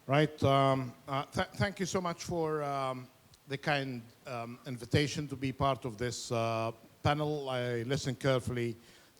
Right. Thank you so much for the kind invitation to be part of this panel. I listened carefully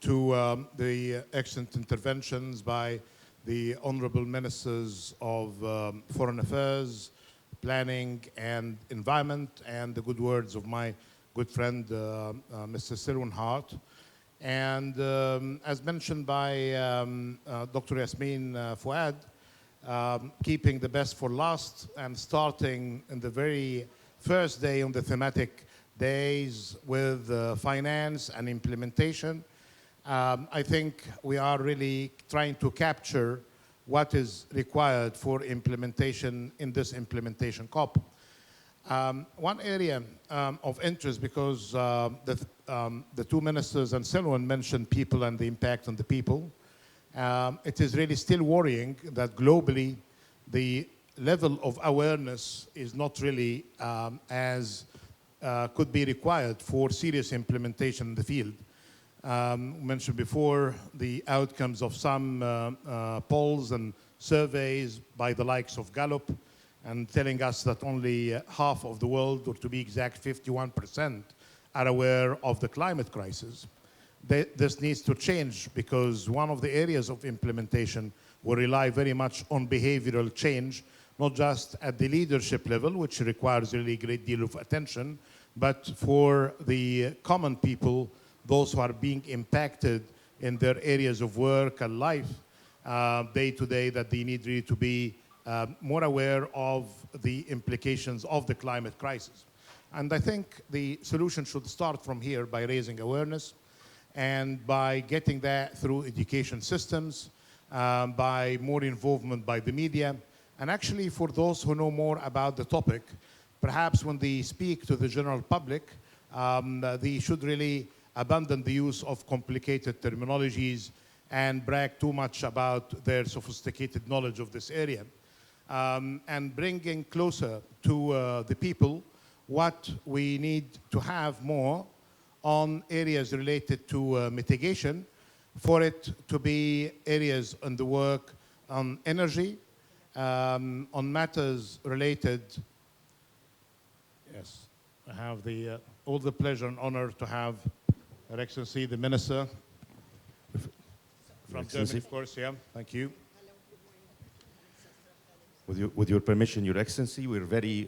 to the excellent interventions by the honorable ministers of foreign affairs, planning and environment, and the good words of my good friend, Mr. Selwyn Hart. And as mentioned by Dr. Yasmin Fuad, keeping the best for last and starting in the very first day on the thematic days with finance and implementation. I think we are really trying to capture what is required for implementation in this implementation COP. One area of interest, because the two ministers and Selwyn mentioned people and the impact on the people. It is really still worrying that globally the level of awareness is not really as could be required for serious implementation in the field. Mentioned before the outcomes of some polls and surveys by the likes of Gallup, and telling us that only half of the world, or to be exact, 51%, are aware of the climate crisis. This needs to change, because one of the areas of implementation will rely very much on behavioral change, not just at the leadership level, which requires really a great deal of attention, but for the common people, those who are being impacted in their areas of work and life day to day, that they need really to be more aware of the implications of the climate crisis. And I think the solution should start from here by raising awareness and by getting that through education systems, by more involvement by the media. And actually, for those who know more about the topic, perhaps when they speak to the general public, they should really abandon the use of complicated terminologies and brag too much about their sophisticated knowledge of this area. And bringing closer to the people what we need to have more on areas related to mitigation, for it to be areas in the work on energy, on matters related. Yes, I have all the pleasure and honor to have Her Excellency the Minister from Germany, of course. Yeah, thank you. With your permission, Your Excellency, we're very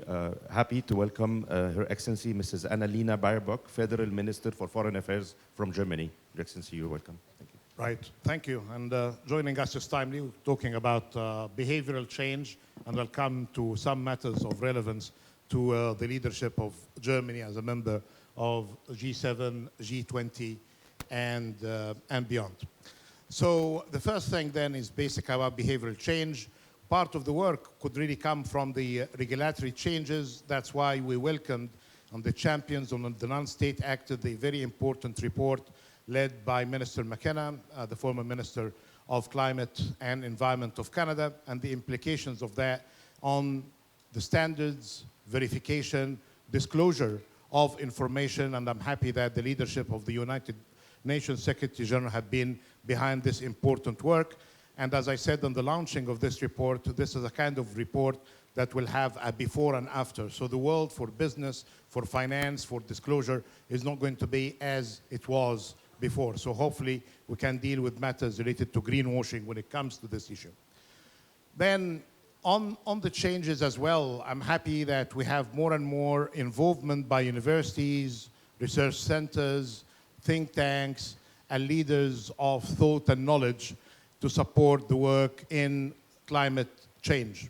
happy to welcome Her Excellency Mrs. Annalena Baerbock, Federal Minister for Foreign Affairs from Germany. Your Excellency, you're welcome. Thank you. Right, thank you. And joining us this time, we're talking about behavioral change, and we'll come to some matters of relevance to the leadership of Germany as a member of G7, G20, and beyond. So the first thing then is basic about behavioral change. Part of the work could really come from the regulatory changes. That's why we welcomed on the champions on the non-state actor, the very important report led by Minister McKenna, the former Minister of Climate and Environment of Canada, and the implications of that on the standards, verification, disclosure of information. And I'm happy that the leadership of the United Nations Secretary General have been behind this important work. And as I said on the launching of this report, this is a kind of report that will have a before and after. So the world for business, for finance, for disclosure is not going to be as it was before. So hopefully we can deal with matters related to greenwashing when it comes to this issue. Then on the changes as well, I'm happy that we have more and more involvement by universities, research centers, think tanks, and leaders of thought and knowledge to support the work in climate change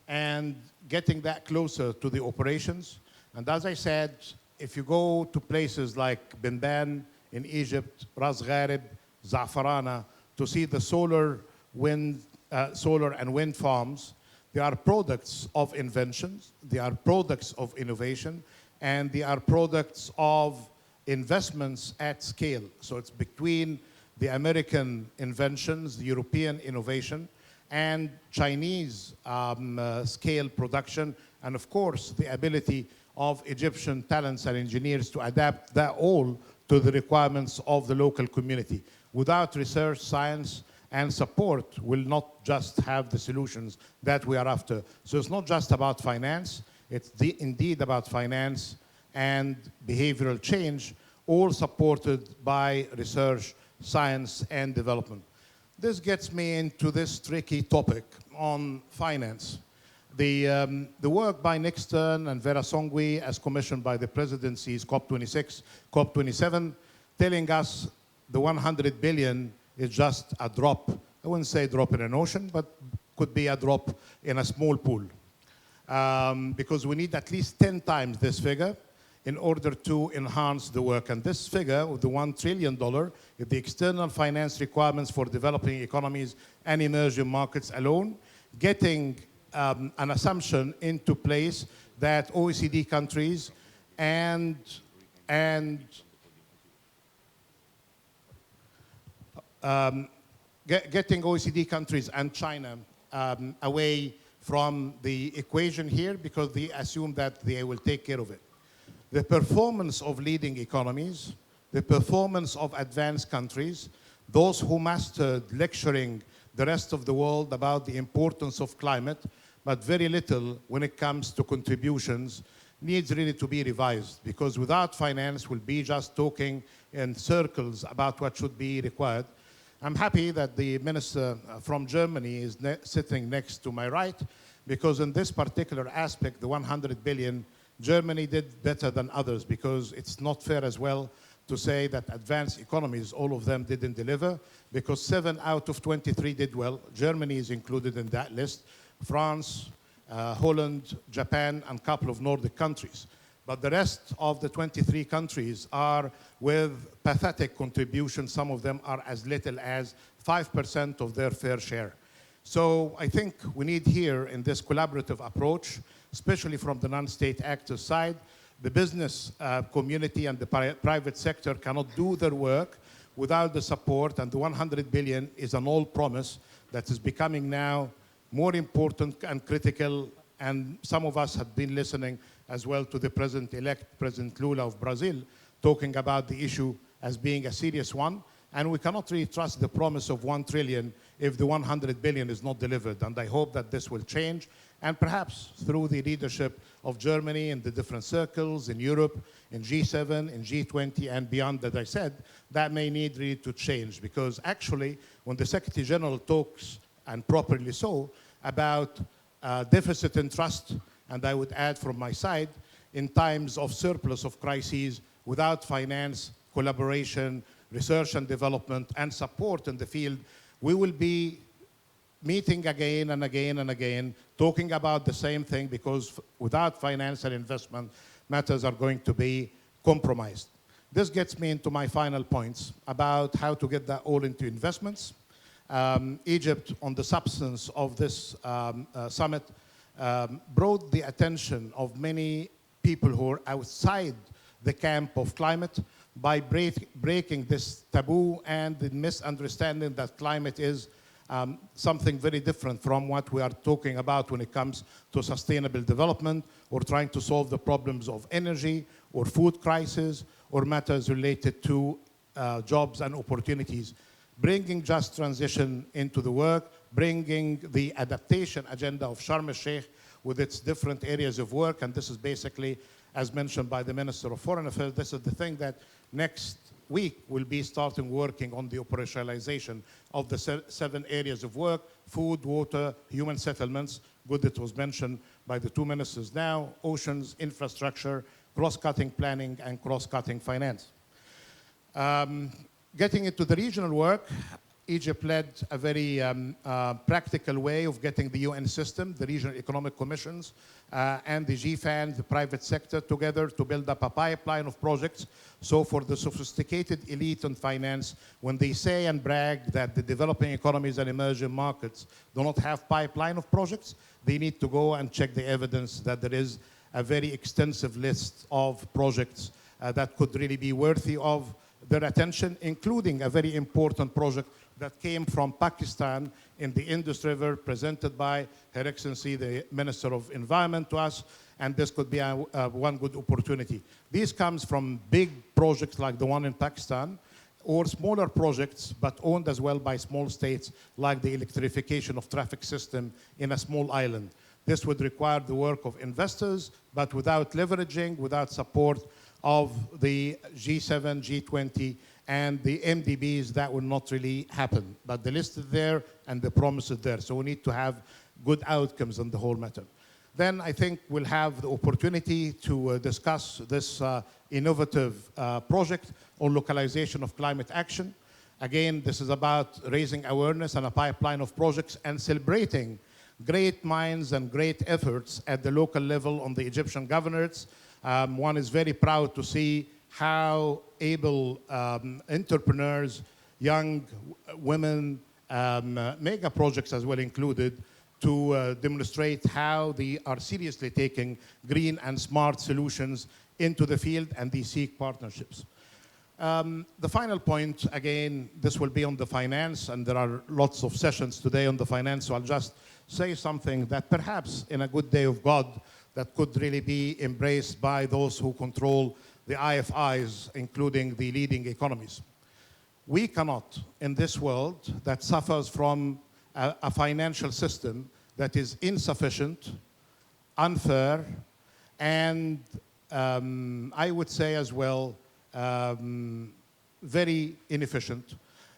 and getting that closer to the operations. And as I said, if you go to places like Benban in Egypt, Ras Gharib, Za'farana, to see the solar and wind farms, they are products of inventions, they are products of innovation, and they are products of investments at scale. So it's between the American inventions, the European innovation, and Chinese scale production, and of course, the ability of Egyptian talents and engineers to adapt that all to the requirements of the local community. Without research, science, and support will not just have the solutions that we are after. So it's not just about finance, it's indeed about finance and behavioral change, all supported by research, science, and development. This gets me into this tricky topic on finance. The work by Nick Stern and Vera Songwe, as commissioned by the presidency's COP26, COP27, telling us the 100 billion is just a drop. I wouldn't say drop in an ocean, but could be a drop in a small pool. Because we need at least 10 times this figure in order to enhance the work. And this figure of the $1 trillion is the external finance requirements for developing economies and emerging markets alone, getting an assumption into place that OECD countries and getting OECD countries and China away from the equation here, because they assume that they will take care of it. The performance of leading economies, the performance of advanced countries, those who mastered lecturing the rest of the world about the importance of climate, but very little when it comes to contributions, needs really to be revised, because without finance, we'll be just talking in circles about what should be required. I'm happy that the minister from Germany is sitting next to my right, because in this particular aspect, the 100 billion, Germany did better than others, because it's not fair as well to say that advanced economies, all of them didn't deliver, because 7 out of 23 did well. Germany is included in that list. France, Holland, Japan, and a couple of Nordic countries. But the rest of the 23 countries are with pathetic contributions. Some of them are as little as 5% of their fair share. So I think we need here, in this collaborative approach, especially from the non-state actors side, the business community and the private sector cannot do their work without the support, and the 100 billion is an old promise that is becoming now more important and critical, and some of us have been listening as well to the President-elect, President Lula of Brazil, talking about the issue as being a serious one, and we cannot really trust the promise of 1 trillion if the 100 billion is not delivered, and I hope that this will change, and perhaps through the leadership of Germany in the different circles, in Europe, in G7, in G20, and beyond, that I said, that may need really to change, because actually, when the Secretary General talks, and properly so, about deficit in trust, and I would add from my side, in times of surplus of crises, without finance, collaboration, research and development, and support in the field, we will be meeting again and again and again, talking about the same thing, because without finance and investment, matters are going to be compromised. This gets me into my final points about how to get that all into investments. Egypt, on the substance of this summit, brought the attention of many people who are outside the camp of climate by breaking this taboo and the misunderstanding that climate is something very different from what we are talking about when it comes to sustainable development, or trying to solve the problems of energy or food crisis, or matters related to jobs and opportunities. Bringing just transition into the work, bringing the adaptation agenda of Sharm el-Sheikh with its different areas of work, and this is basically, as mentioned by the Minister of Foreign Affairs, this is the thing that next week we'll be starting working on the operationalization of the 7 areas of work: food, water, human settlements, good it was mentioned by the 2 ministers now, oceans, infrastructure, cross-cutting planning, and cross-cutting finance. Getting into the regional work, Egypt led a very practical way of getting the UN system, the regional economic commissions, and the GFAN, the private sector, together to build up a pipeline of projects. So for the sophisticated elite in finance, when they say and brag that the developing economies and emerging markets do not have pipeline of projects, they need to go and check the evidence that there is a very extensive list of projects that could really be worthy of their attention, including a very important project that came from Pakistan in the Indus River, presented by Her Excellency, the Minister of Environment, to us, and this could be one good opportunity. This comes from big projects like the one in Pakistan, or smaller projects, but owned as well by small states, like the electrification of traffic system in a small island. This would require the work of investors, but without leveraging, without support of the G7, G20, and the MDBs, that will not really happen. But the list is there and the promise is there. So we need to have good outcomes on the whole matter. Then I think we'll have the opportunity to discuss this innovative project on localization of climate action. Again, this is about raising awareness and a pipeline of projects and celebrating great minds and great efforts at the local level on the Egyptian governorates. One is very proud to see how able entrepreneurs, young women, mega projects as well included, to demonstrate how they are seriously taking green and smart solutions into the field, and they seek partnerships. The final point, again, this will be on the finance, and there are lots of sessions today on the finance, so I'll just say something that perhaps in a good day of God that could really be embraced by those who control the IFIs, including the leading economies. We cannot, in this world that suffers from a financial system that is insufficient, unfair, and I would say as well, very inefficient,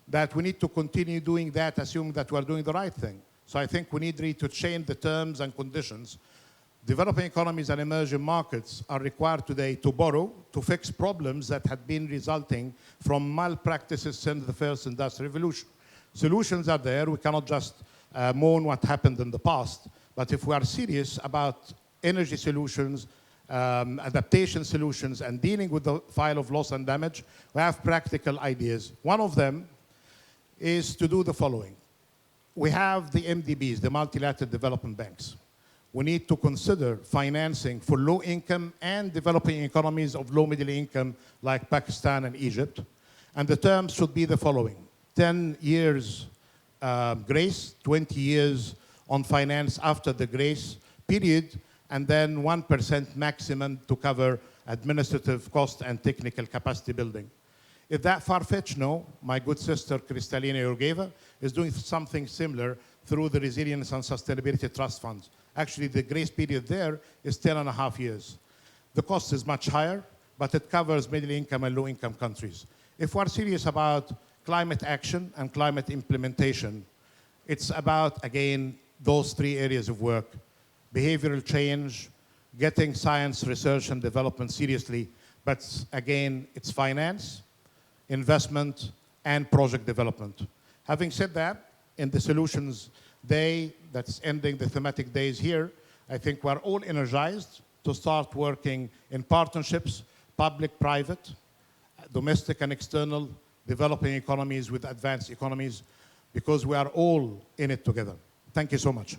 that we need to continue doing that, assuming that we're doing the right thing. So I think we need really to change the terms and conditions. Developing economies and emerging markets are required today to borrow to fix problems that had been resulting from malpractices since the first industrial revolution. Solutions are there. We cannot just mourn what happened in the past. But if we are serious about energy solutions, adaptation solutions, and dealing with the file of loss and damage, we have practical ideas. One of them is to do the following. We have the MDBs, the multilateral development banks. We need to consider financing for low-income and developing economies of low-middle income like Pakistan and Egypt. And the terms should be the following. 10 years grace, 20 years on finance after the grace period, and then 1% maximum to cover administrative cost and technical capacity building. Is that far-fetched? No. My good sister, Kristalina Georgieva, is doing something similar through the Resilience and Sustainability Trust Funds. Actually, the grace period there is 10.5 years. The cost is much higher, but it covers middle-income and low-income countries. If we're serious about climate action and climate implementation, it's about, again, those three areas of work. Behavioral change, getting science, research, and development seriously, but again, it's finance, investment, and project development. Having said that, in the Solutions Day that's ending the thematic days here, I think we're all energized to start working in partnerships, public-private, domestic and external, developing economies with advanced economies, because we are all in it together. Thank you so much.